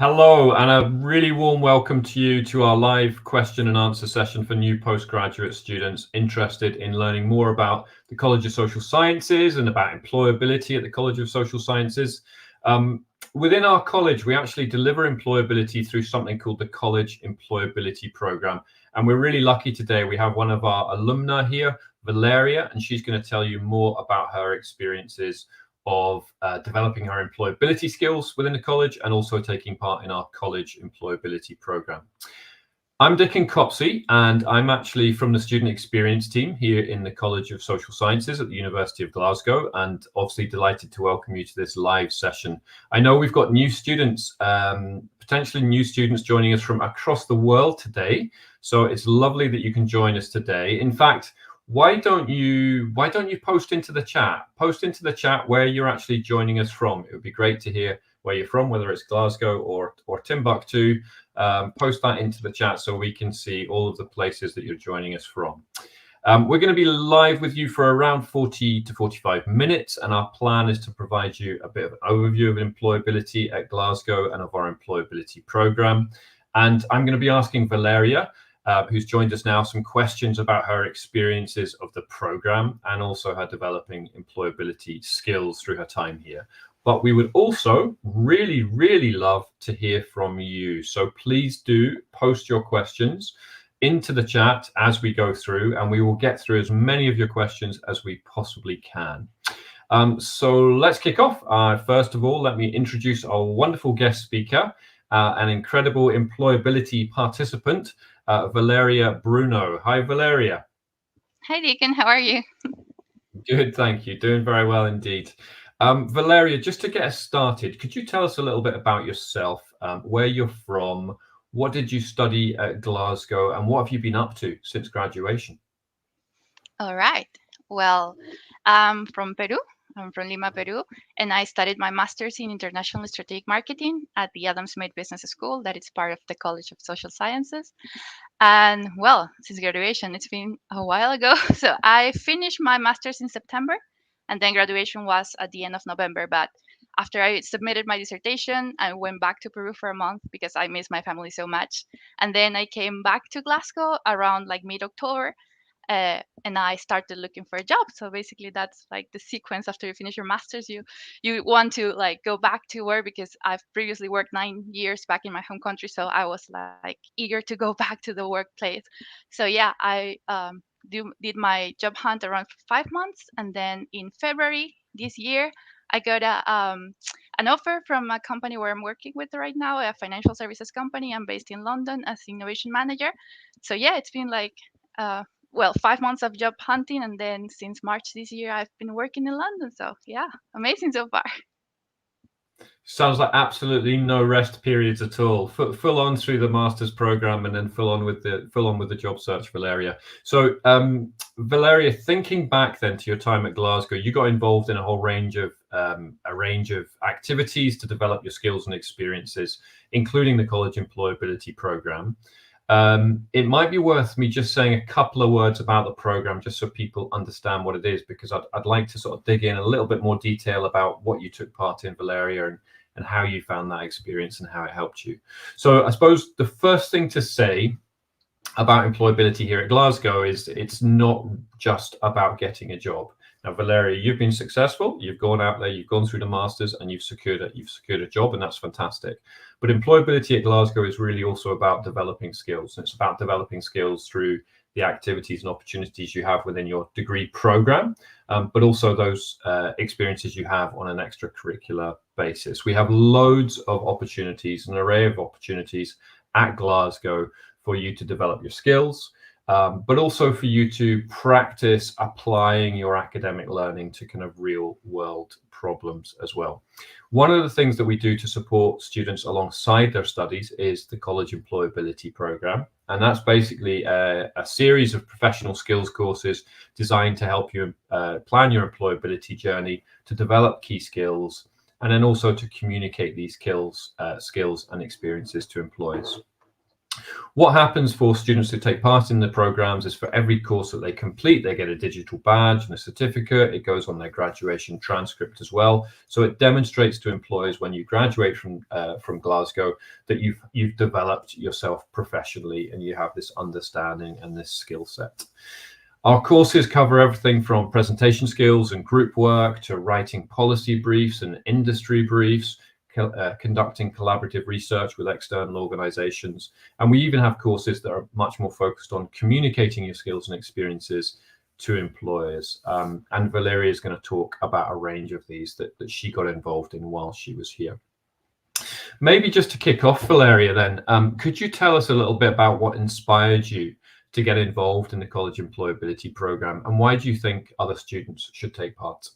Hello, and a really warm welcome to you to our live question and answer session for new postgraduate students interested in learning more about the College of Social Sciences and about employability at the College of Social Sciences. Within our college, we actually deliver employability through something called the College Employability Programme. And we're really lucky today. We have one of our alumna here, Valeria, and she's going to tell you more about her experiences of developing her employability skills within the college and also taking part in our College Employability Programme. I'm Dickon Copsey, and I'm actually from the student experience team here in the College of Social Sciences at the University of Glasgow, and obviously delighted to welcome you to this live session. I know we've got new students, potentially new students joining us from across the world today, so it's lovely that you can join us today. In fact, why don't you post into the chat? Post into the chat where you're actually joining us from. It would be great to hear where you're from, whether it's Glasgow or Timbuktu. Post that into the chat so we can see all of the places that you're joining us from. We're going to be live with you for around 40 to 45 minutes, and our plan is to provide you a bit of an overview of employability at Glasgow and of our employability programme. And I'm going to be asking Valeria, who's joined us now, some questions about her experiences of the programme and also her developing employability skills through her time here. But we would also really love to hear from you. So please do post your questions into the chat as we go through, and we will get through as many of your questions as we possibly can. So let's kick off. First of all, let me introduce our wonderful guest speaker, an incredible employability participant, Valeria Bruno. Hi, Valeria. Hi, Deacon. How are you? Good, thank you. Doing very well indeed. Valeria, just to get us started, could you tell us a little bit about yourself, where you're from, what did you study at Glasgow, and what have you been up to since graduation? All right. Well, I'm from Peru. I'm from Lima, Peru, and I studied my master's in international strategic marketing at the Adam Smith Business School, that is part of the College of Social Sciences. And well, since graduation, it's been a while ago. So I finished my master's in September, and then graduation was at the end of November. But after I submitted my dissertation, I went back to Peru for a month because I miss my family so much. And then I came back to Glasgow around like mid-October, and I started looking for a job. So basically, that's like the sequence. After you finish your masters, you want to like go back to work, because I've previously worked 9 years back in my home country, so I was like eager to go back to the workplace. So yeah, I did my job hunt around 5 months, and then in February this year, I got an offer from a company where I'm working with right now, a financial services company. I'm based in London as innovation manager. So yeah, it's been like well, 5 months of job hunting, and then since March this year, I've been working in London. So yeah, amazing so far. Sounds like absolutely no rest periods at all. Full on through the master's program, and then full on with the job search, Valeria. So, Valeria, thinking back then to your time at Glasgow, you got involved in a whole range of activities to develop your skills and experiences, including the College Employability Programme. It might be worth me just saying a couple of words about the program, just so people understand what it is, because I'd like to sort of dig in a little bit more detail about what you took part in, Valeria, and how you found that experience and how it helped you. So I suppose the first thing to say about employability here at Glasgow is it's not just about getting a job. Now, Valeria, you've been successful. You've gone out there, you've gone through the masters, and you've secured a job, and that's fantastic. But employability at Glasgow is really also about developing skills. And it's about developing skills through the activities and opportunities you have within your degree program, but also those experiences you have on an extracurricular basis. We have loads of opportunities, an array of opportunities at Glasgow for you to develop your skills, but also for you to practice applying your academic learning to kind of real world problems as well. One of the things that we do to support students alongside their studies is the College Employability Programme. And that's basically a series of professional skills courses designed to help you plan your employability journey, to develop key skills, and then also to communicate these skills and experiences to employers. What happens for students who take part in the programs is for every course that they complete, they get a digital badge and a certificate. It goes on their graduation transcript as well. So it demonstrates to employers when you graduate from Glasgow that you've developed yourself professionally and you have this understanding and this skill set. Our courses cover everything from presentation skills and group work to writing policy briefs and industry briefs, conducting collaborative research with external organizations. And we even have courses that are much more focused on communicating your skills and experiences to employers. And Valeria is going to talk about a range of these that she got involved in while she was here. Maybe just to kick off, Valeria, then, could you tell us a little bit about what inspired you to get involved in the College Employability Programme, and why do you think other students should take part?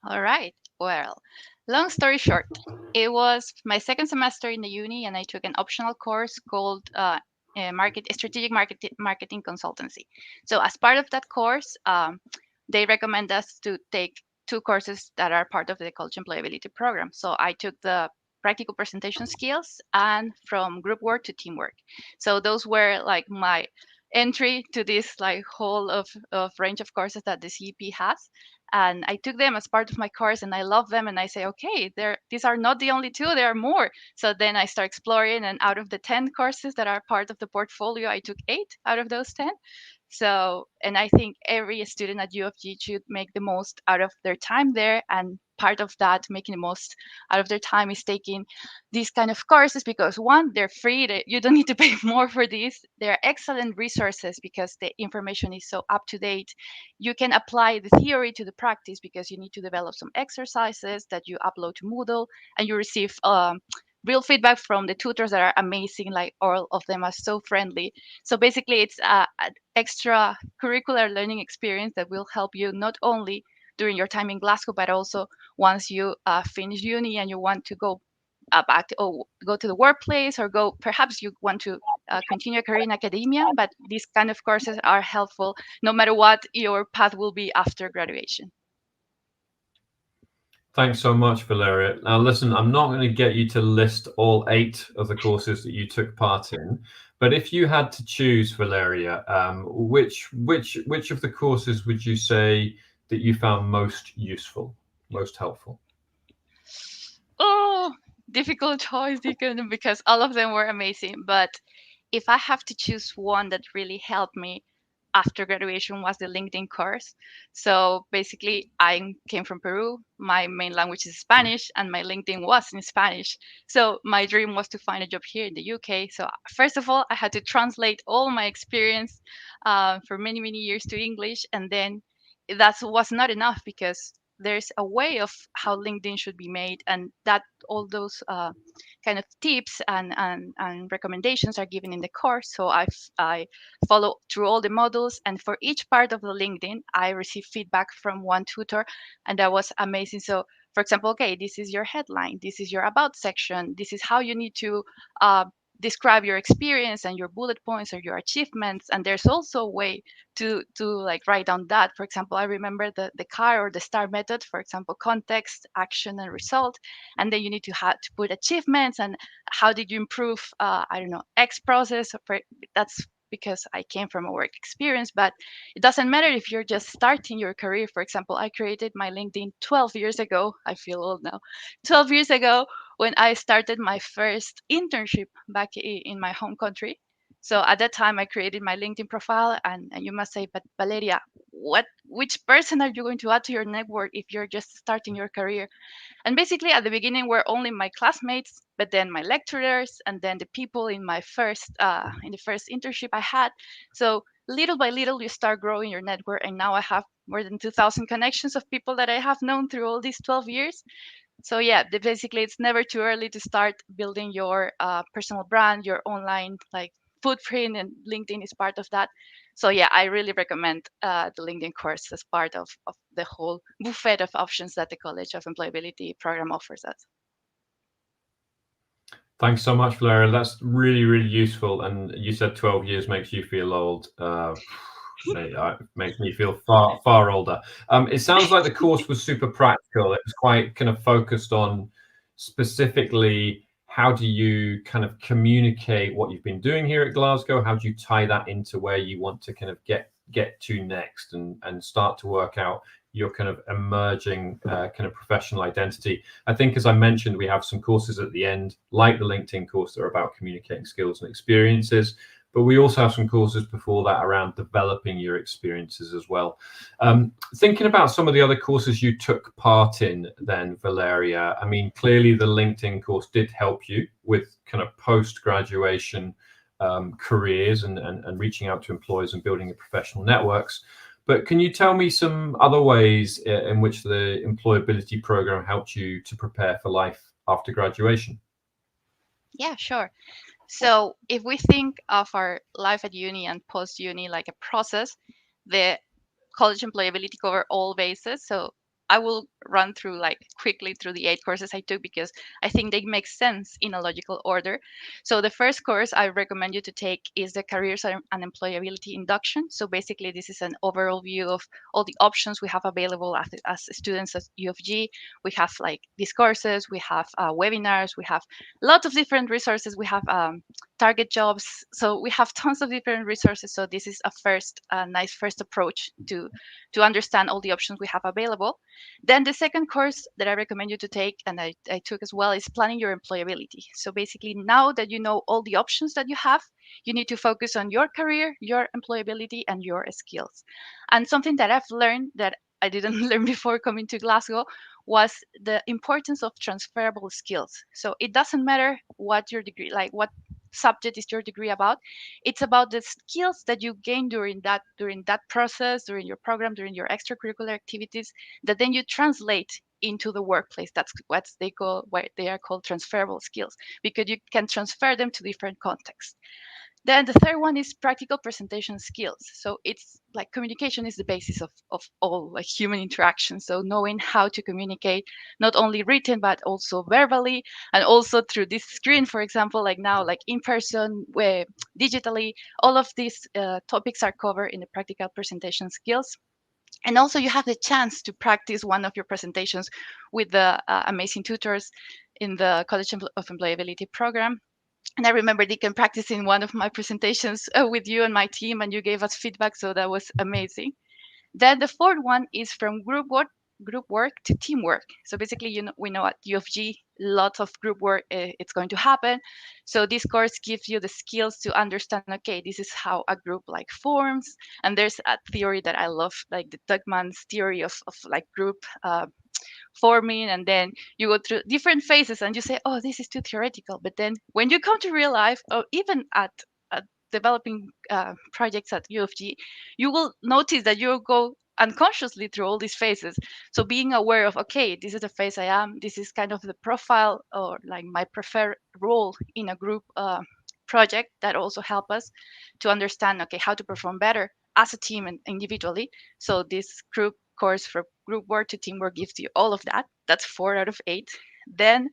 All right. Well, long story short, it was my second semester in the uni, and I took an optional course called Strategic Marketing Consultancy. So as part of that course, they recommend us to take 2 courses that are part of the College Employability Program. So I took the practical presentation skills and from group work to teamwork. So those were like my entry to this like whole of range of courses that the CEP has. And I took them as part of my course and I love them. And I say, okay, these are not the only 2, there are more. So then I start exploring, and out of the 10 courses that are part of the portfolio, I took 8 out of those 10. So, and I think every student at UofG should make the most out of their time there. And part of that, making the most out of their time, is taking these kind of courses because, one, they're free. You don't need to pay more for these. They're excellent resources because the information is so up to date. You can apply the theory to the practice because you need to develop some exercises that you upload to Moodle, and you receive real feedback from the tutors that are amazing. Like, all of them are so friendly. So basically, it's an extra curricular learning experience that will help you not only during your time in Glasgow, but also once you finish uni and you want to go back or go to the workplace, or perhaps you want to continue a career in academia. But these kind of courses are helpful no matter what your path will be after graduation. Thanks so much, Valeria. Now, listen, I'm not going to get you to list all 8 of the courses that you took part in, but if you had to choose, Valeria, which of the courses would you say that you found most useful, most helpful? Oh, difficult choice, Deacon, because all of them were amazing. But if I have to choose one that really helped me after graduation, was the LinkedIn course. So basically, I came from Peru. My main language is Spanish, and my LinkedIn was in Spanish. So my dream was to find a job here in the UK. So first of all, I had to translate all my experience for many, many years to English. And then that was not enough because there's a way of how LinkedIn should be made, and that all those kind of tips and recommendations are given in the course. So I follow through all the modules, and for each part of the LinkedIn, I receive feedback from one tutor, and that was amazing. So, for example, okay, this is your headline, this is your about section, this is how you need to describe your experience and your bullet points or your achievements. And there's also a way to like write down that. For example, I remember the CAR or the STAR method, for example, context, action, and result. And then you need to have to put achievements and how did you improve, I don't know, X process. That's because I came from a work experience, but it doesn't matter if you're just starting your career. For example, I created my LinkedIn 12 years ago. I feel old now. 12 years ago, when I started my first internship back in my home country. So at that time, I created my LinkedIn profile, and you must say, but Valeria, which person are you going to add to your network if you're just starting your career? And basically, at the beginning, were only my classmates, but then my lecturers, and then the people in my first in the first internship I had. So little by little, you start growing your network, and now I have more than 2,000 connections of people that I have known through all these 12 years. So yeah, basically, it's never too early to start building your personal brand, your online like footprint, and LinkedIn is part of that. So yeah, I really recommend the LinkedIn course as part of the whole buffet of options that the College of Employability Program offers us. Thanks so much, Valeria. That's really, really useful. And you said 12 years makes you feel old. Makes me feel far, far older. It sounds like the course was super practical. It was quite kind of focused on specifically how do you kind of communicate what you've been doing here at Glasgow? How do you tie that into where you want to kind of get to next and start to work out your kind of emerging kind of professional identity? I think, as I mentioned, we have some courses at the end, like the LinkedIn course, that are about communicating skills and experiences. But we also have some courses before that around developing your experiences as well. Thinking about some of the other courses you took part in then, Valeria, I mean, clearly the LinkedIn course did help you with kind of post-graduation careers and reaching out to employers and building your professional networks. But can you tell me some other ways in which the employability program helped you to prepare for life after graduation? Yeah, sure. So if we think of our life at uni and post-uni like a process, the college employability cover all bases. So I will run through like quickly through the 8 courses I took because I think they make sense in a logical order. So the first course I recommend you to take is the Careers and Employability Induction. So basically this is an overall view of all the options we have available as students at UofG. We have like these courses, we have webinars, we have lots of different resources. We have target jobs. So we have tons of different resources. So this is a nice first approach to understand all the options we have available. Then the second course that I recommend you to take, and I took as well, is planning your employability. So basically, now that you know all the options that you have, you need to focus on your career, your employability, and your skills. And something that I've learned that I didn't learn before coming to Glasgow was the importance of transferable skills. So it doesn't matter what your degree, like what subject is your degree about. It's about the skills that you gain during that process, during your program, during your extracurricular activities, that then you translate into the workplace. That's what they are called transferable skills, because you can transfer them to different contexts. Then the third one is practical presentation skills. So it's like communication is the basis of all like human interaction. So knowing how to communicate, not only written, but also verbally, and also through this screen, for example, like now, like in person, where digitally, all of these topics are covered in the practical presentation skills. And also you have the chance to practice one of your presentations with the amazing tutors in the College of Employability Program. And I remember Deacon practicing one of my presentations with you and my team, and you gave us feedback, so that was amazing. Then the fourth one is from group work to teamwork. So basically, we know at UofG, lots of group work it's going to happen. So this course gives you the skills to understand, okay, this is how a group like forms. And there's a theory that I love, like the Tuckman's theory of like group forming, and then you go through different phases and you say, oh, this is too theoretical. But then when you come to real life, or even at developing projects at UofG, you will notice that you'll go unconsciously through all these phases. So being aware of, okay, this is the phase I am, this is kind of the profile or like my preferred role in a group project, that also help us to understand, okay, how to perform better as a team and individually. So this group course for group work to teamwork gives you all of that. That's 4 out of 8. Then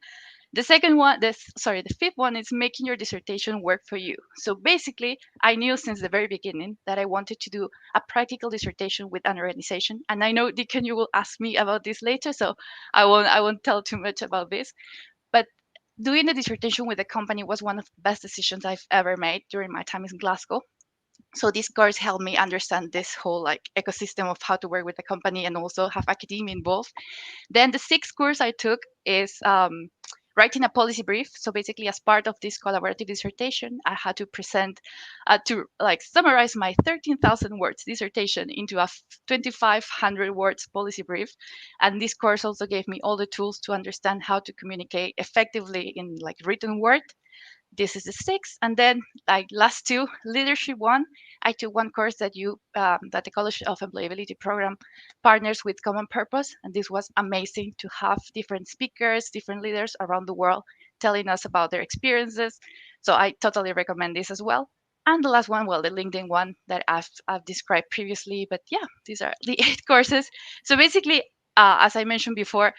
the fifth one is making your dissertation work for you. So basically, I knew since the very beginning that I wanted to do a practical dissertation with an organization. And I know, Deacon, you will ask me about this later, so I won't tell too much about this. But doing a dissertation with a company was one of the best decisions I've ever made during my time in Glasgow. So this course helped me understand this whole like ecosystem of how to work with a company and also have academia involved. Then the sixth course I took is writing a policy brief. So basically, as part of this collaborative dissertation, I had to present to like summarize my 13,000 words dissertation into a 2,500 words policy brief. And this course also gave me all the tools to understand how to communicate effectively in like written word. This is the sixth. And then like last two, leadership one, I took one course that that the College of Employability Program partners with Common Purpose. And this was amazing to have different speakers, different leaders around the world telling us about their experiences. So I totally recommend this as well. And the last one, well, the LinkedIn one that I've described previously. But yeah, these are the 8 courses. So basically, as I mentioned before,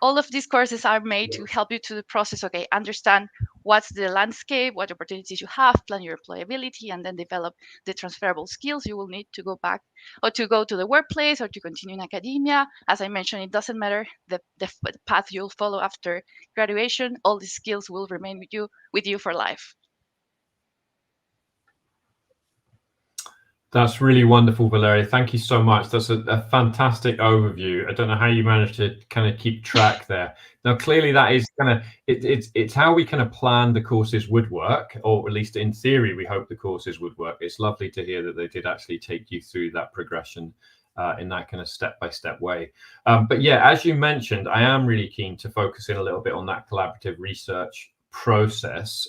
all of these courses are made to help you to the process, okay, understand what's the landscape, what opportunities you have, plan your employability, and then develop the transferable skills you will need to go back or to go to the workplace or to continue in academia. As I mentioned, it doesn't matter the path you'll follow after graduation. All these skills will remain with you for life. That's really wonderful, Valeria. Thank you so much. That's a fantastic overview. I don't know how you managed to kind of keep track there. Now, clearly, that is kind of it's how we kind of planned the courses would work, or at least in theory, we hope the courses would work. It's lovely to hear that they did actually take you through that progression in that kind of step-by-step way. But yeah, as you mentioned, I am really keen to focus in a little bit on that collaborative research process.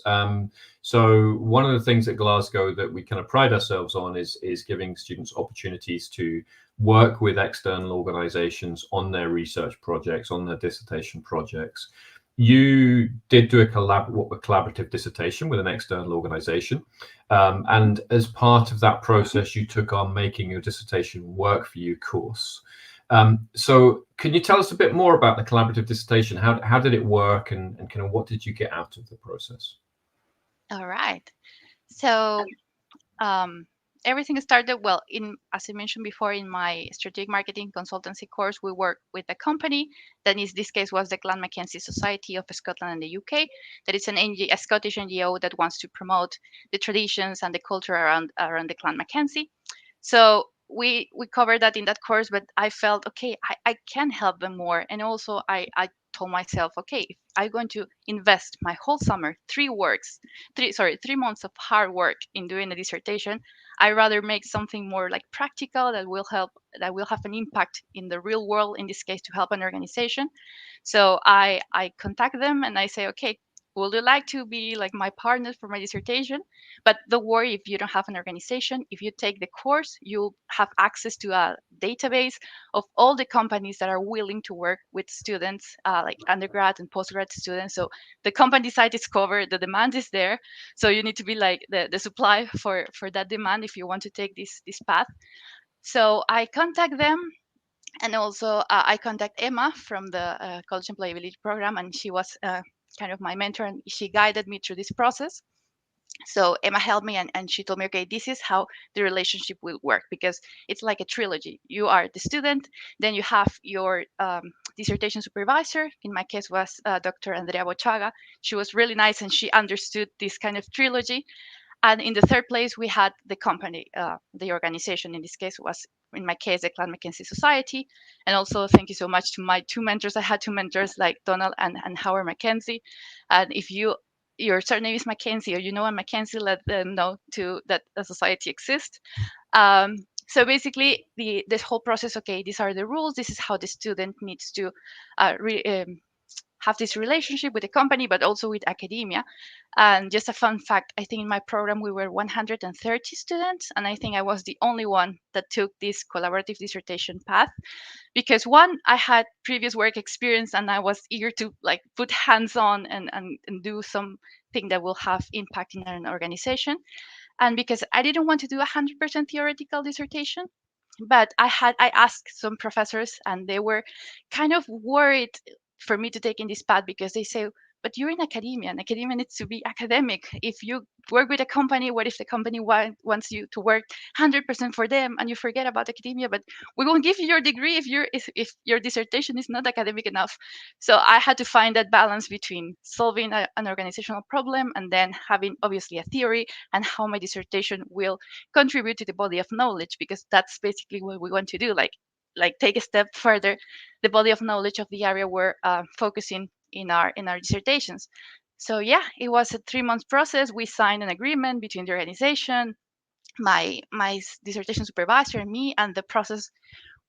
So one of the things at Glasgow that we kind of pride ourselves on is giving students opportunities to work with external organizations on their research projects, on their dissertation projects. You did do a collaborative dissertation with an external organization. And as part of that process, you took on Making Your Dissertation Work for You course. So can you tell us a bit more about the collaborative dissertation? How did it work, and kind of what did you get out of the process? All right. So everything started well as I mentioned before, in my strategic marketing consultancy course. We work with a company that in this case was the Clan Mackenzie Society of Scotland and the UK. That is a Scottish NGO that wants to promote the traditions and the culture around the Clan Mackenzie. So we covered that in that course, but I felt okay, I can help them more. And also I told myself, okay, if I'm going to invest my whole summer, 3 months of hard work in doing a dissertation, I rather make something more like practical that will have an impact in the real world, in this case to help an organization. So I contact them and I say, okay, would you like to be like my partner for my dissertation? But don't worry, if you don't have an organization, if you take the course, you'll have access to a database of all the companies that are willing to work with students, like undergrad and postgrad students. So the company site is covered, the demand is there. So you need to be like the supply for that demand if you want to take this path. So I contact them. And also I contact Emma from the College Employability Programme, and she was kind of my mentor, and she guided me through this process. So Emma helped me, and she told me, okay, this is how the relationship will work, because it's like a trilogy. You are the student, then you have your dissertation supervisor. In my case was Dr. Andrea Bochaga. She was really nice, and she understood this kind of trilogy. And in the third place, we had the company, the organization. In this case was, in my case, the Clan Mackenzie Society. And also thank you so much to my 2 mentors. I had 2 mentors like Donald and Howard Mackenzie. And if your surname is Mackenzie, or you know a Mackenzie, let them know too that a society exists. So basically, this whole process, okay, these are the rules. This is how the student needs to have this relationship with the company, but also with academia. And just a fun fact, I think in my program we were 130 students, and I think I was the only one that took this collaborative dissertation path, because one, I had previous work experience and I was eager to like put hands on and do something that will have impact in an organization. And because I didn't want to do 100% theoretical dissertation, but I asked some professors, and they were kind of worried for me to take in this path, because they say, but you're in academia, and academia needs to be academic. If you work with a company, what if the company wants you to work 100% for them and you forget about academia? But we won't give you your degree if your dissertation is not academic enough. So I had to find that balance between solving an organizational problem and then having obviously a theory, and how my dissertation will contribute to the body of knowledge, because that's basically what we want to do, like take a step further the body of knowledge of the area we're focusing in our dissertations. So yeah, it was a 3-month process. We signed an agreement between the organization, my dissertation supervisor, and me, and the process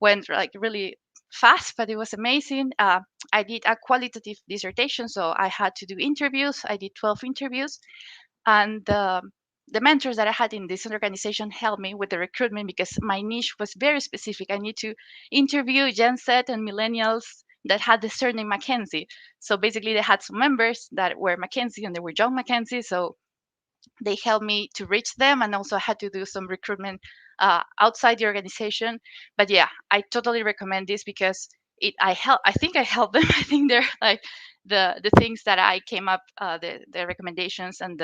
went like really fast, but it was amazing. I did a qualitative dissertation, so I had to do interviews. I did 12 interviews, and the mentors that I had in this organization helped me with the recruitment, because my niche was very specific. I need to interview Gen Z and millennials that had the surname Mackenzie. So basically, they had some members that were Mackenzie and they were John Mackenzie. So they helped me to reach them, and also I had to do some recruitment outside the organization. But yeah, I totally recommend this, because I think I helped them. I think they're like the things that I came up, the recommendations and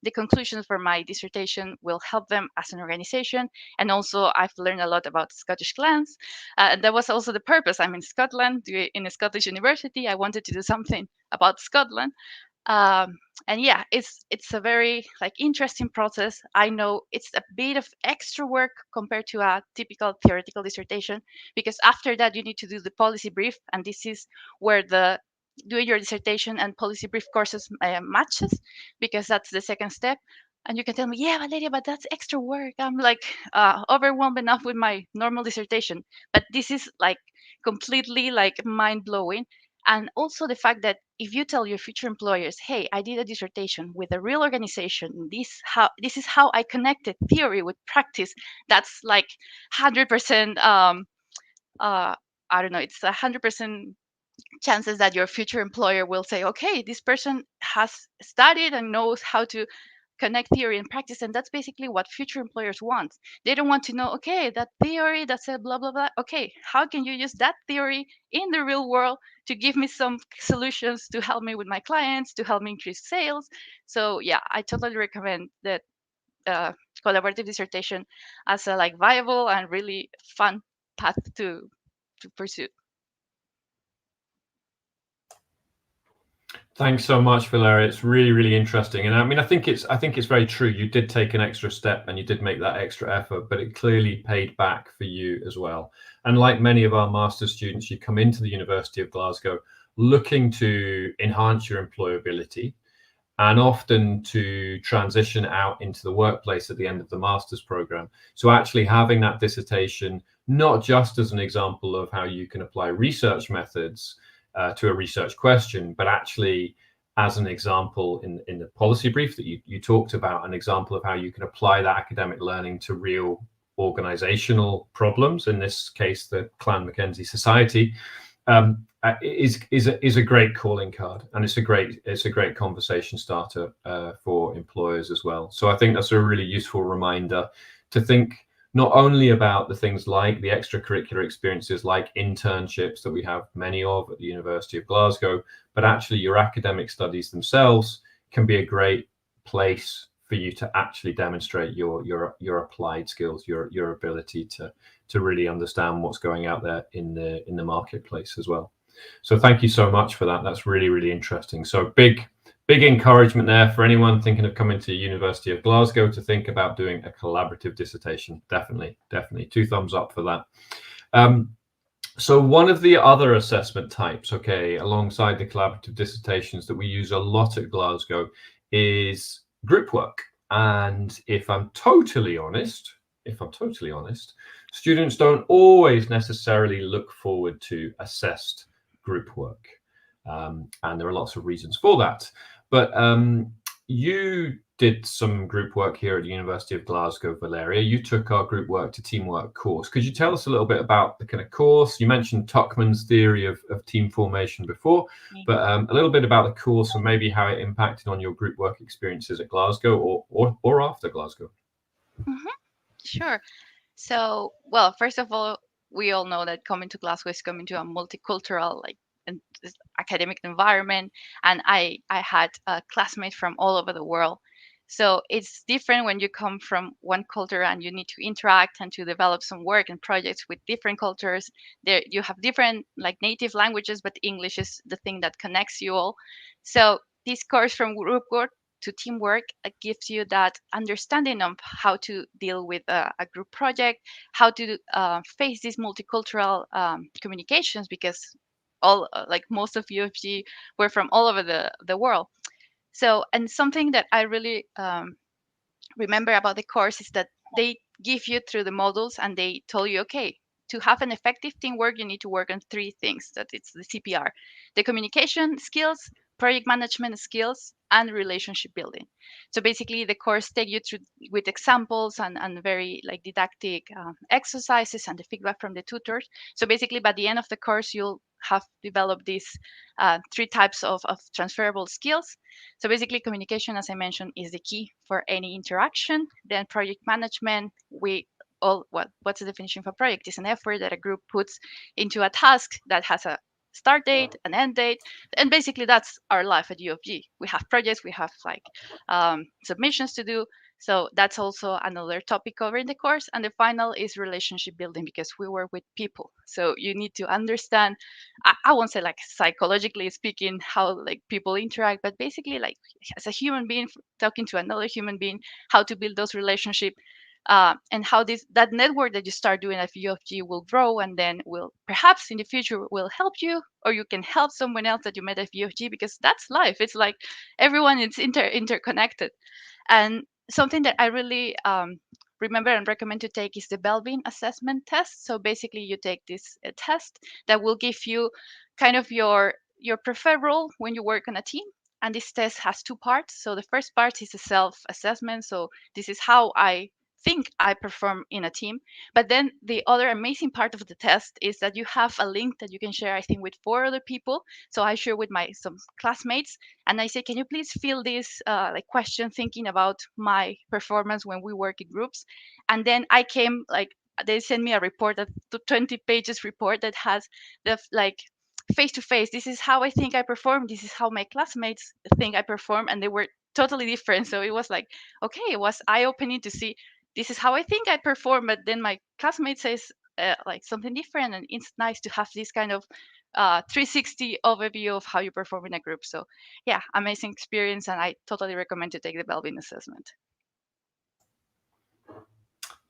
the conclusions for my dissertation will help them as an organization. And also, I've learned a lot about Scottish clans. That was also the purpose. I'm in Scotland, in a Scottish university. I wanted to do something about Scotland. um, and yeah, it's a very like interesting process. I know it's a bit of extra work compared to a typical theoretical dissertation, because after that you need to do the policy brief, and this is where the doing your dissertation and policy brief courses matches, because that's the second step. And you can tell me, yeah, Valeria, but that's extra work. I'm like overwhelmed enough with my normal dissertation, but this is like completely like mind blowing. And also the fact that if you tell your future employers, hey, I did a dissertation with a real organization, this is how I connected theory with practice, that's like 100% uh I don't know, it's 100% chances that your future employer will say, okay, this person has studied and knows how to connect theory and practice. And that's basically what future employers want. They don't want to know, okay, that theory that said blah blah blah, okay, how can you use that theory in the real world to give me some solutions to help me with my clients, to help me increase sales. So yeah, I totally recommend that uh, collaborative dissertation as a like viable and really fun path to pursue. Thanks so much, Valeria. It's really, really interesting. And I mean, I think it's very true. You did take an extra step and you did make that extra effort, but it clearly paid back for you as well. And like many of our master's students, you come into the University of Glasgow looking to enhance your employability and often to transition out into the workplace at the end of the master's program. So actually having that dissertation, not just as an example of how you can apply research methods to a research question, but actually as an example in the policy brief that you talked about, an example of how you can apply that academic learning to real organizational problems, in this case, the Clan Mackenzie Society, is a great calling card, and it's a great conversation starter for employers as well. So I think that's a really useful reminder to think not only about the things like the extracurricular experiences like internships that we have many of at the University of Glasgow, but actually your academic studies themselves can be a great place for you to actually demonstrate your applied skills, your ability to really understand what's going out there in the marketplace as well. So thank you so much for that. That's really, really interesting. So big encouragement there for anyone thinking of coming to University of Glasgow to think about doing a collaborative dissertation. Definitely 2 thumbs up for that. So one of the other assessment types, okay, alongside the collaborative dissertations that we use a lot at Glasgow is group work. And if I'm totally honest, students don't always necessarily look forward to assessed group work. And there are lots of reasons for that. But you did some group work here at the University of Glasgow, Valeria. You took our group work to teamwork course. Could you tell us a little bit about the kind of course? You mentioned Tuckman's theory of team formation before, but a little bit about the course and maybe how it impacted on your group work experiences at Glasgow or after Glasgow. Mm-hmm. Sure. So, well, first of all, we all know that coming to Glasgow is coming to a multicultural, like, academic environment, and I had a classmate from all over the world. So it's different when you come from one culture and you need to interact and to develop some work and projects with different cultures. There you have different like native languages, but English is the thing that connects you all. So this course from group work to teamwork gives you that understanding of how to deal with a group project, how to face these multicultural communications, because all like most of UofG were from all over the world. So, and something that I really remember about the course is that they give you through the modules and they told you, okay, to have an effective teamwork, you need to work on 3 things. That it's the CPR: the communication skills, project management skills, and relationship building. So basically, the course take you through with examples and very like didactic exercises and the feedback from the tutors. So basically, by the end of the course, you'll have developed these 3 types of transferable skills. So basically, communication, as I mentioned, is the key for any interaction. Then project management, what's the definition for project? Is an effort that a group puts into a task that has a start date, an end date, and basically that's our life at UofG. We have projects, we have like submissions to do. So that's also another topic covered in the course. And the final is relationship building, because we work with people. So you need to understand, I won't say like psychologically speaking, how like people interact, but basically like as a human being talking to another human being, how to build those relationships, and how that network that you start doing at UofG will grow, and then will perhaps in the future will help you, or you can help someone else that you met at UofG, because that's life. It's like everyone is interconnected. And something that I really remember and recommend to take is the Belbin assessment test. So basically, you take this test that will give you kind of your preferred role when you work on a team. And this test has two parts. So the first part is a self-assessment. So this is how I think I perform in a team. But then the other amazing part of the test is that you have a link that you can share, I think, with four other people. So I share with my some classmates, and I say, can you please fill this like question thinking about my performance when we work in groups? And then I came like they sent me a report, a 20 pages report that has the like face to face. This is how I think I perform. This is how my classmates think I perform, and they were totally different. So it was like, okay, it was eye opening to see this is how I think I perform, but then my classmate says like something different, and it's nice to have this kind of 360 overview of how you perform in a group. So yeah, amazing experience, and I totally recommend to take the Belbin assessment.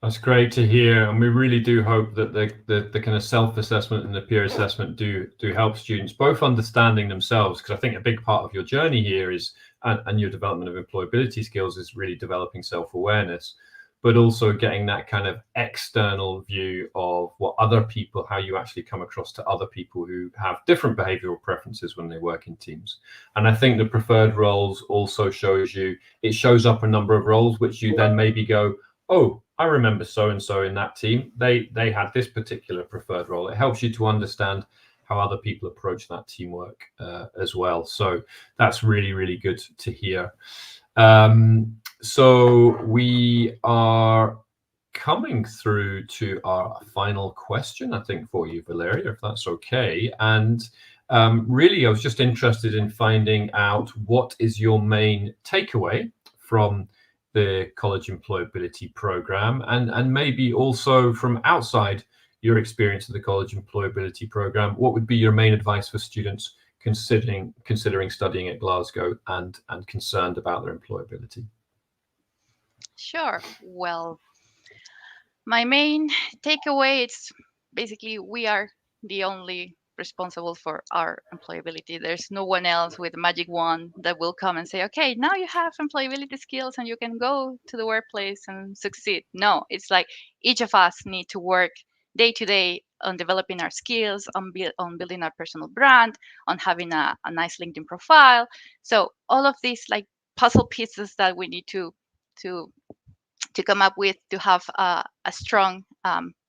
That's great to hear, and we really do hope that the kind of self-assessment and the peer assessment do help students both understanding themselves, because I think a big part of your journey here is and your development of employability skills is really developing self-awareness, but also getting that kind of external view of what other people, how you actually come across to other people who have different behavioral preferences when they work in teams. And I think the preferred roles also shows you, it shows up a number of roles which you then maybe go, oh, I remember so and so in that team. They had this particular preferred role. It helps you to understand how other people approach that teamwork as well. So that's really, really good to hear. So we are coming through to our final question, I think, for you, Valeria, if that's okay. And really, I was just interested in finding out what is your main takeaway from the College Employability Programme, and maybe also from outside your experience of the College Employability Programme, what would be your main advice for students considering studying at Glasgow and concerned about their employability? Sure. Well, my main takeaway is basically we are the only responsible for our employability. There's no one else with a magic wand that will come and say, okay, now you have employability skills and you can go to the workplace and succeed. No, it's like each of us need to work day to day on developing our skills, on building our personal brand, on having a nice LinkedIn profile. So all of these like puzzle pieces that we need to come up with to have a strong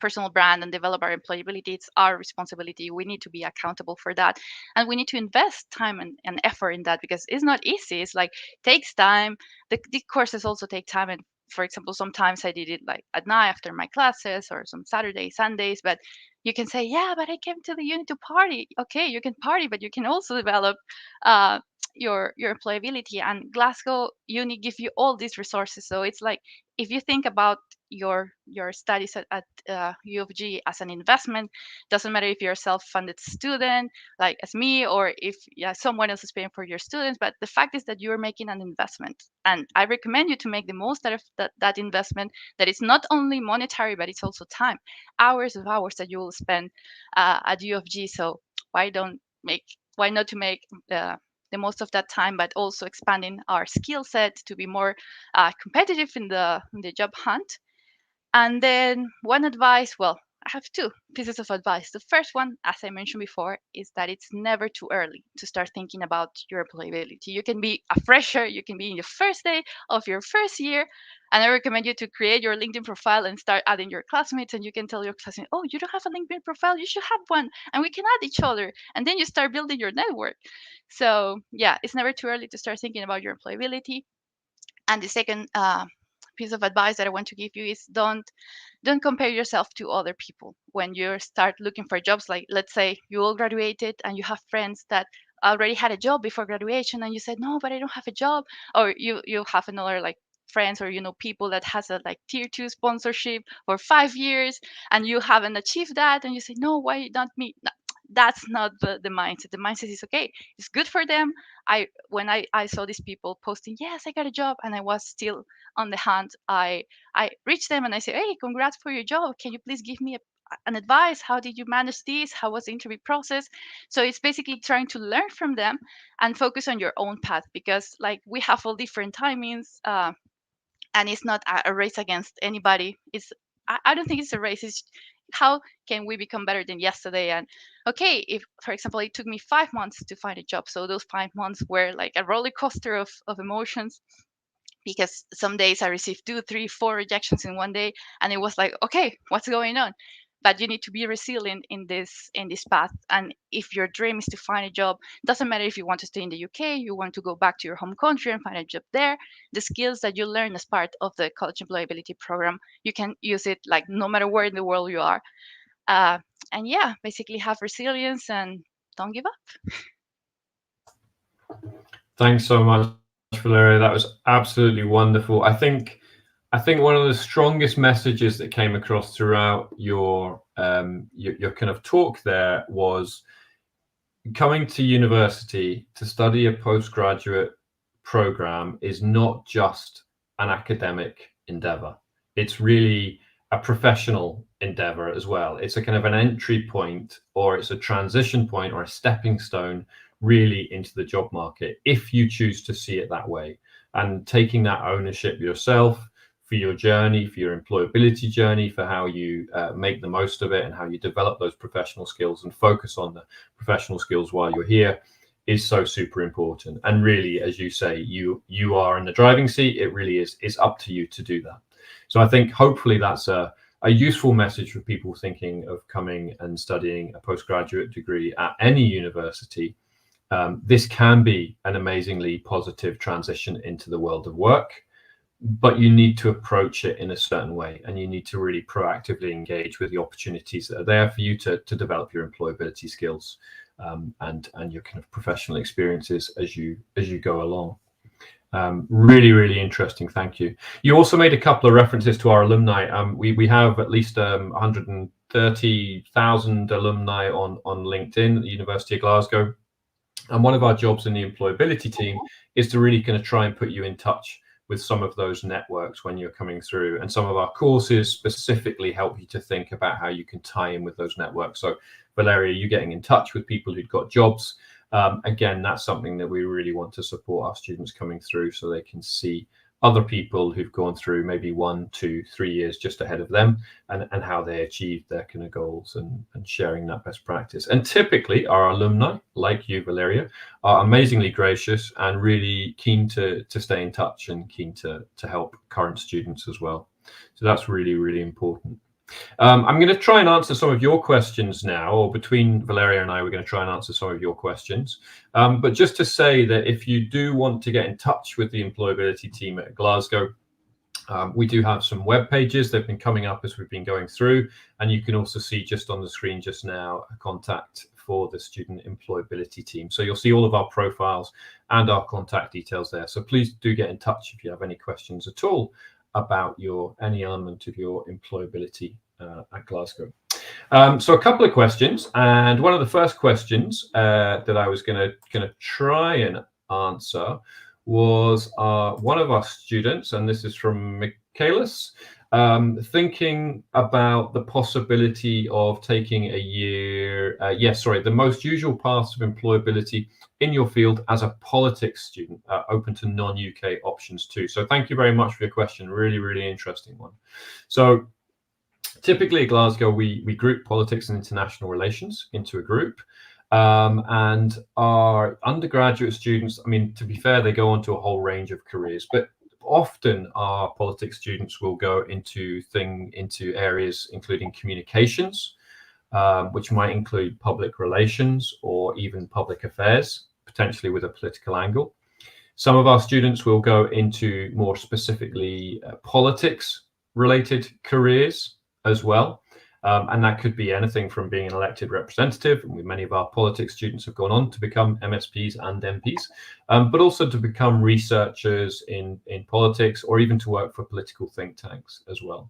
personal brand and develop our employability. It's our responsibility. We need to be accountable for that, and we need to invest time and effort in that, because it's not easy. It's like takes time. The courses also take time, and for example, sometimes I did it like at night after my classes or some Saturdays, Sundays. But you can say, yeah, but I came to the uni to party. Okay, you can party, but you can also develop uh, your employability. And Glasgow Uni give you all these resources. So it's like if you think about your studies at UofG as an investment, doesn't matter if you're a self-funded student like as me, or if someone else is paying for your students, but the fact is that you're making an investment, and I recommend you to make the most out of that investment, that is not only monetary but it's also time, hours of hours that you will spend at UofG. So why not to make the most of that time, but also expanding our skill set to be more competitive in the job hunt. And then one advice, well, I have two pieces of advice. The first one, as I mentioned before, is that it's never too early to start thinking about your employability. You can be a fresher, you can be in your first day of your first year, and I recommend you to create your LinkedIn profile and start adding your classmates, and you can tell your classmates, oh, you don't have a LinkedIn profile, you should have one, and we can add each other, and then you start building your network. So yeah, it's never too early to start thinking about your employability. And the second piece of advice that I want to give you is don't compare yourself to other people when you start looking for jobs. Like, let's say you all graduated and you have friends that already had a job before graduation, and you said, no, but I don't have a job. Or you have another like friends, or people that has a like tier 2 sponsorship for 5 years, and you haven't achieved that, and you say, no, why not me? No, that's not the mindset. The mindset is, okay, it's good for them. When I saw these people posting, yes, I got a job, and I was still on the hunt, I reached them and I say, hey, congrats for your job, can you please give me an advice? How did you manage this? How was the interview process? So it's basically trying to learn from them and focus on your own path, because like we have all different timings, and it's not a race against anybody. I don't think it's a race. It's how can we become better than yesterday? And okay, if for example it took me 5 months to find a job, so those 5 months were like a roller coaster of emotions, because some days I received 2, 3, 4 rejections in one day, and it was like, okay, what's going on? But you need to be resilient in this path. And if your dream is to find a job, doesn't matter if you want to stay in the UK, you want to go back to your home country and find a job there. The skills that you learn as part of the College Employability Program, you can use it like no matter where in the world you are. And yeah, basically have resilience and don't give up. Thanks so much, Valeria. That was absolutely wonderful. I think one of the strongest messages that came across throughout your kind of talk there was coming to university to study a postgraduate program is not just an academic endeavor. It's really a professional endeavor as well. It's a kind of an entry point, or it's a transition point, or a stepping stone really into the job market, if you choose to see it that way. And taking that ownership yourself for your journey, for your employability journey, for how you make the most of it and how you develop those professional skills and focus on the professional skills while you're here, is so super important. And really, as you say, you are in the driving seat. It really is up to you to do that. So I think hopefully that's a useful message for people thinking of coming and studying a postgraduate degree at any university. This can be an amazingly positive transition into the world of work, but you need to approach it in a certain way, and you need to really proactively engage with the opportunities that are there for you to develop your employability skills and your kind of professional experiences as you go along. Really, really interesting. Thank you. You also made a couple of references to our alumni. We have at least 130,000 alumni on LinkedIn at the University of Glasgow. And one of our jobs in the employability team is to really kind of try and put you in touch with some of those networks when you're coming through. And some of our courses specifically help you to think about how you can tie in with those networks. So Valeria, you getting in touch with people who've got jobs. Again, that's something that we really want to support our students coming through, so they can see other people who've gone through maybe 1, 2, 3 years just ahead of them, and how they achieved their kind of goals, and sharing that best practice. And typically our alumni, like you, Valeria, are amazingly gracious and really keen to stay in touch, and keen to help current students as well. So that's really, really important. I'm going to try and answer some of your questions now, or between Valeria and I, we're going to try and answer some of your questions. But just to say that if you do want to get in touch with the employability team at Glasgow, we do have some web pages. They've been coming up as we've been going through, and you can also see just on the screen just now a contact for the student employability team. So you'll see all of our profiles and our contact details there. So please do get in touch if you have any questions at all about any element of your employability at Glasgow. So a couple of questions, and one of the first questions that I was going to try and answer was one of our students, and this is from Michaelis, thinking about the possibility of taking a year, the most usual paths of employability in your field as a politics student, open to non-UK options too. So thank you very much for your question. Really, really interesting one. So typically at Glasgow, we group politics and international relations into a group. And our undergraduate students, I mean, to be fair, they go on to a whole range of careers, but often our politics students will go into areas including communications, which might include public relations or even public affairs, potentially with a political angle. Some of our students will go into more specifically politics related careers, as well. And that could be anything from being an elected representative, and many of our politics students have gone on to become MSPs and MPs, but also to become researchers in politics, or even to work for political think tanks as well.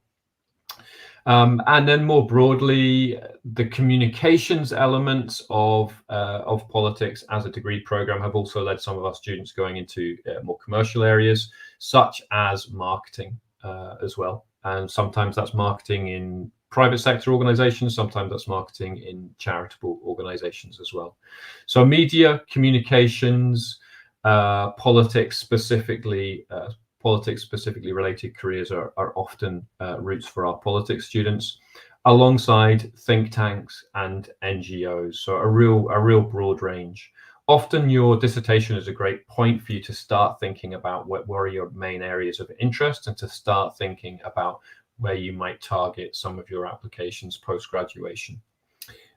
And then more broadly, the communications elements of politics as a degree program have also led some of our students going into more commercial areas, such as marketing as well. And sometimes that's marketing in private sector organizations, sometimes that's marketing in charitable organizations as well. So media, communications, politics specifically related careers are often routes for our politics students, alongside think tanks and NGOs. So a real broad range. Often your dissertation is a great point for you to start thinking about what are your main areas of interest, and to start thinking about where you might target some of your applications post-graduation.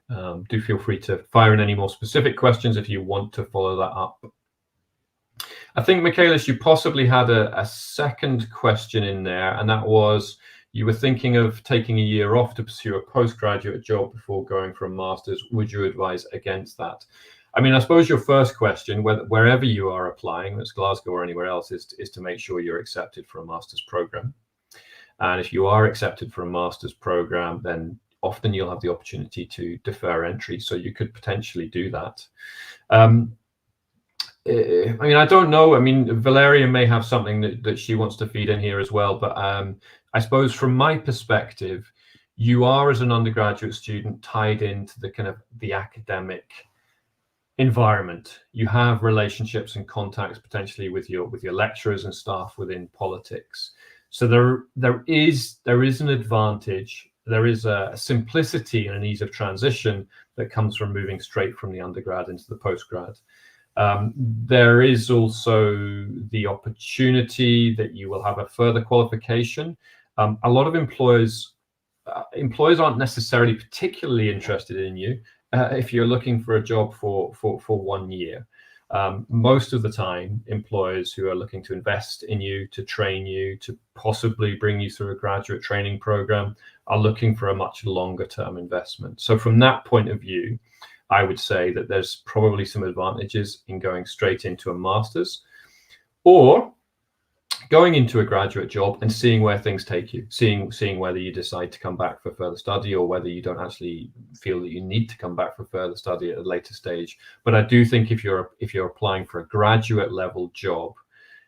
Do feel free to fire in any more specific questions if you want to follow that up. I think, Michaelis, you possibly had a second question in there, and that was, you were thinking of taking a year off to pursue a postgraduate job before going for a master's. Would you advise against that? I mean, I suppose your first question, wherever you are applying, whether it's Glasgow or anywhere else, is to make sure you're accepted for a master's program. And if you are accepted for a master's program, then often you'll have the opportunity to defer entry. So you could potentially do that. I mean, I don't know. I mean, Valeria may have something that she wants to feed in here as well. But I suppose from my perspective, you are, as an undergraduate student, tied into the kind of the academic environment. You have relationships and contacts potentially with your lecturers and staff within politics. So there is an advantage. There is a simplicity and an ease of transition that comes from moving straight from the undergrad into the postgrad. There is also the opportunity that you will have a further qualification. A lot of employers aren't necessarily particularly interested in you if you're looking for a job for 1 year. Most of the time, employers who are looking to invest in you, to train you, to possibly bring you through a graduate training program, are looking for a much longer term investment. So from that point of view, I would say that there's probably some advantages in going straight into a master's, or going into a graduate job and seeing where things take you, seeing whether you decide to come back for further study, or whether you don't actually feel that you need to come back for further study at a later stage. But I do think if you're applying for a graduate level job,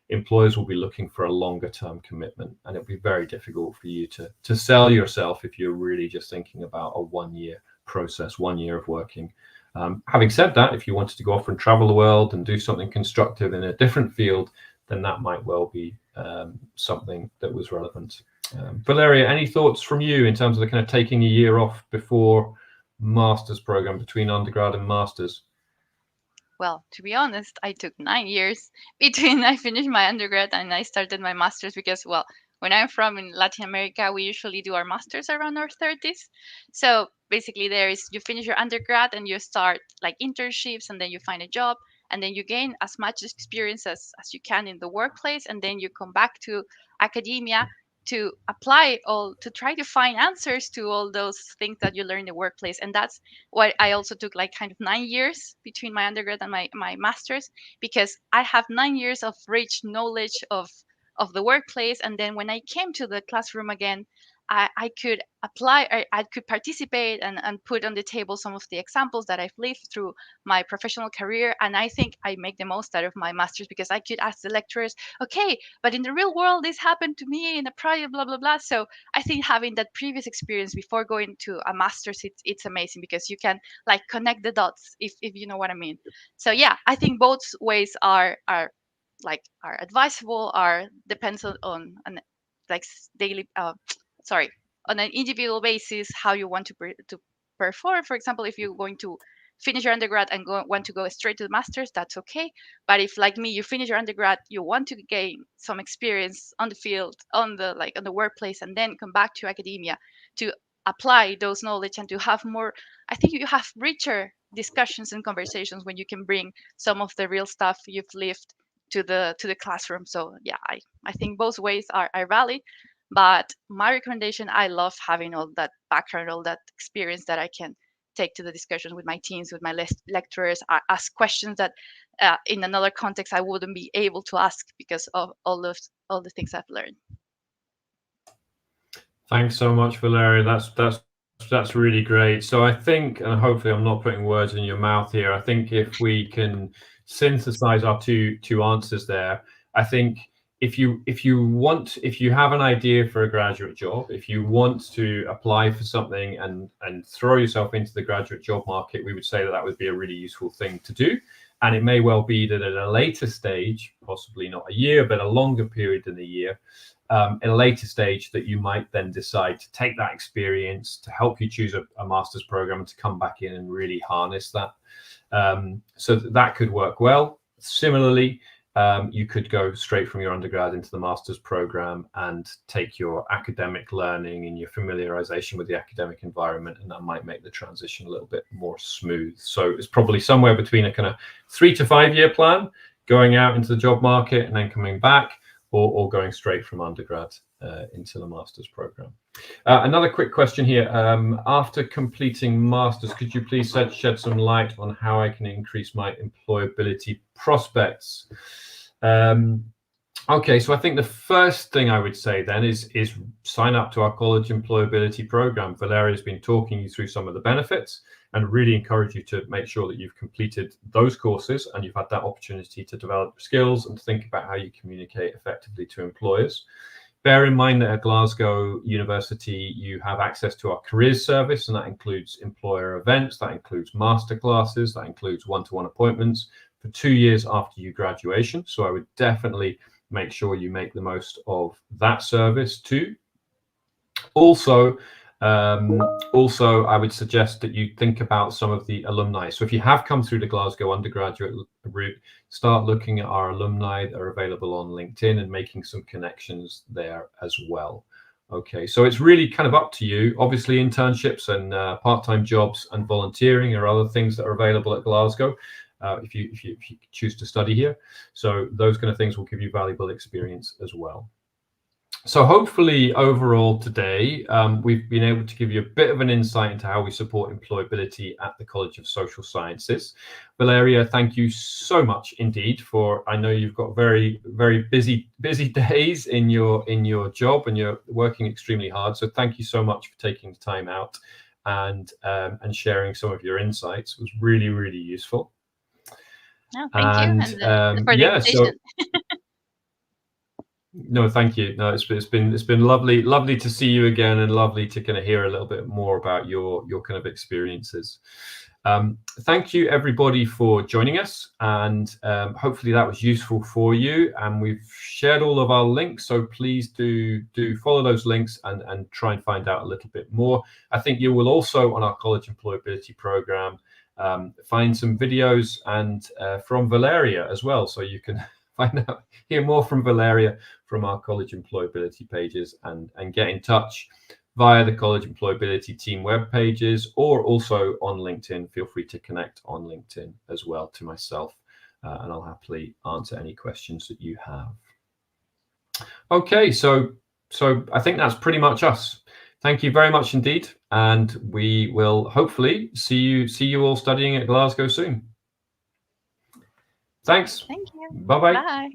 employers will be looking for a longer term commitment, and it'll be very difficult for you to sell yourself if you're really just thinking about a 1 year process, 1 year of working. Having said that, if you wanted to go off and travel the world and do something constructive in a different field, then that might well be something that was relevant. Valeria, any thoughts from you in terms of the kind of taking a year off before master's program, between undergrad and master's? Well, to be honest, I took 9 years between I finished my undergrad and I started my master's because, well, when I'm from in Latin America, we usually do our master's around our 30s. So basically, you finish your undergrad and you start like internships, and then you find a job, and then you gain as much experience as you can in the workplace, and then you come back to academia to to try to find answers to all those things that you learn in the workplace. And that's what I also took, like kind of 9 years between my undergrad and my master's, because I have 9 years of rich knowledge of the workplace. And then when I came to the classroom again, I could apply, I could participate and put on the table some of the examples that I've lived through my professional career. And I think I make the most out of my master's, because I could ask the lecturers, okay, but in the real world, this happened to me in a project, blah, blah, blah. So I think having that previous experience before going to a master's, it's amazing, because you can like connect the dots, if you know what I mean. So yeah, I think both ways are advisable, are depends on like daily sorry, on an individual basis, how you want to perform. For example, if you're going to finish your undergrad and want to go straight to the masters, that's okay. But if, like me, you finish your undergrad, you want to gain some experience on the field, on the workplace, and then come back to academia to apply those knowledge and to have more, I think you have richer discussions and conversations when you can bring some of the real stuff you've lived to the classroom. So yeah, I think both ways are valid. But my recommendation, I love having all that background, all that experience that I can take to the discussion with my teams, with my lecturers. I ask questions that in another context I wouldn't be able to ask because of all the things I've learned. Thanks so much, Valeria. That's really great. So I think, and hopefully I'm not putting words in your mouth here, I think if we can synthesize our two answers there, I think if you have an idea for a graduate job, if you want to apply for something and throw yourself into the graduate job market, we would say that would be a really useful thing to do. And it may well be that at a later stage, possibly not a year, but a longer period than a year, at a later stage, that you might then decide to take that experience to help you choose a master's program and to come back in and really harness that. So that could work well. Similarly, you could go straight from your undergrad into the master's program and take your academic learning and your familiarization with the academic environment, and that might make the transition a little bit more smooth. So it's probably somewhere between a kind of 3 to 5 year plan, going out into the job market and then coming back, or going straight from undergrad into the master's program. Another quick question here. After completing master's, could you please shed some light on how I can increase my employability prospects? Okay, so I think the first thing I would say then is sign up to our College Employability Programme. Valeria has been talking you through some of the benefits, and really encourage you to make sure that you've completed those courses and you've had that opportunity to develop skills and think about how you communicate effectively to employers. Bear in mind that at Glasgow University, you have access to our careers service, and that includes employer events, that includes masterclasses, that includes one-to-one appointments for 2 years after your graduation. So I would definitely make sure you make the most of that service too. Also, I would suggest that you think about some of the alumni. So if you have come through the Glasgow undergraduate route, start looking at our alumni that are available on LinkedIn and making some connections there as well. Okay, so it's really kind of up to you. Obviously, internships and part-time jobs and volunteering are other things that are available at Glasgow if you choose to study here. So those kind of things will give you valuable experience as well. So hopefully overall today, we've been able to give you a bit of an insight into how we support employability at the College of Social Sciences. Valeria, thank you so much indeed I know you've got very, very busy days in your job and you're working extremely hard. So thank you so much for taking the time out and sharing some of your insights. It was really, really useful. No, thank you. And for the invitation. No, thank you. No, it's been lovely to see you again, and lovely to kind of hear a little bit more about your kind of experiences. Thank you everybody for joining us, and hopefully that was useful for you. And we've shared all of our links, so please do follow those links and try and find out a little bit more. I think you will also, on our College Employability Programme, find some videos and from Valeria as well, so you can hear more from Valeria from our College Employability pages, and get in touch via the College Employability team web pages, or also on LinkedIn. Feel free to connect on LinkedIn as well to myself, and I'll happily answer any questions that you have. Okay, so I think that's pretty much us. Thank you very much indeed, and we will hopefully see you all studying at Glasgow soon. Thanks. Thank you. Bye-bye. Bye.